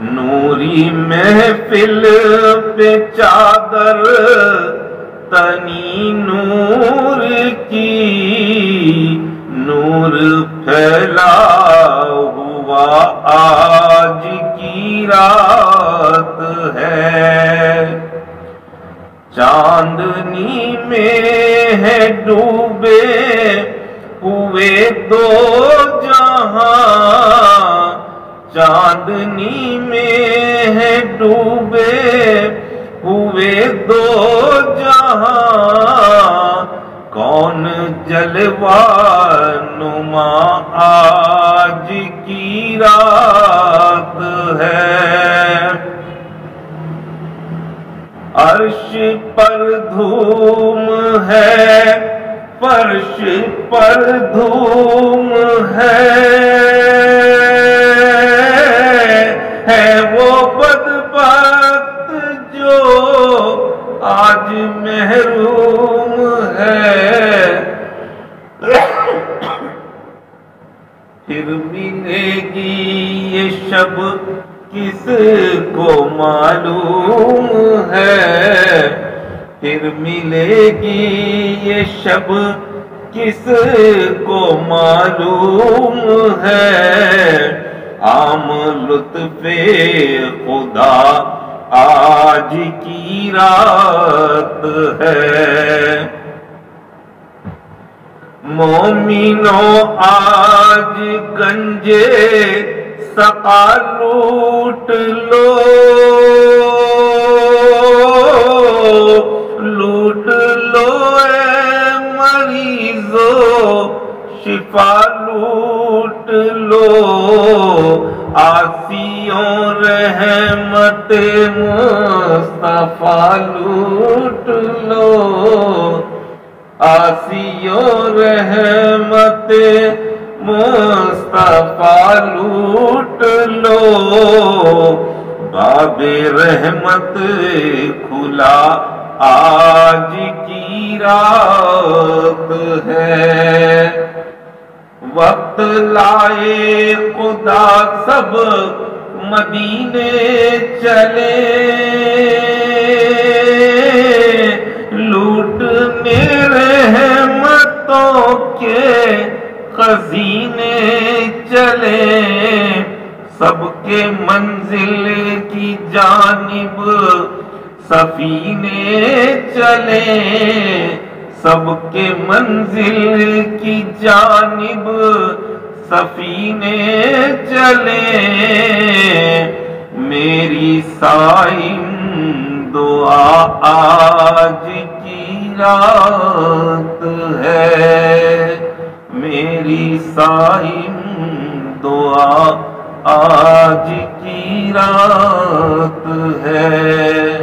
نوری محفل پہ چادر تنی نور کی، نور پھیلا ہوا آج کی رات ہے، چاندنی میں ہے ڈوبے ہوئے دو جہاں، چاندنی میں ہے ڈوبے ہوئے دو جہاں، کون جلوہ نما آج کی رات ہے، عرش پر دھوم ہے، فرش پر دھوم ہے وہ بدبخت جو آج محروم ہے، پھر ملے گی یہ شب کس کو معلوم ہے، پھر ملے گی یہ شب کس کو معلوم ہے، عام لطف خدا آج کی رات ہے، مومنوں آج گنجے سقا لوٹ لو، لوٹ لو اے مریضو شفا لوٹ لو، عاصیوں رحمت مصطفیٰ لوٹ لو، عاصیوں رحمت مصطفیٰ لوٹ لو، باب رحمت کھلا آج کی رات ہے، وقت لائے خدا سب مدینے چلے، لوٹنے رحمتوں کے خزینے چلے، سب کے منزل کی جانب سفینے چلے، سب کے منزل کی جانب سفینے چلے، میری صائم دعا آج کی رات ہے، میری صائم دعا آج کی رات ہے۔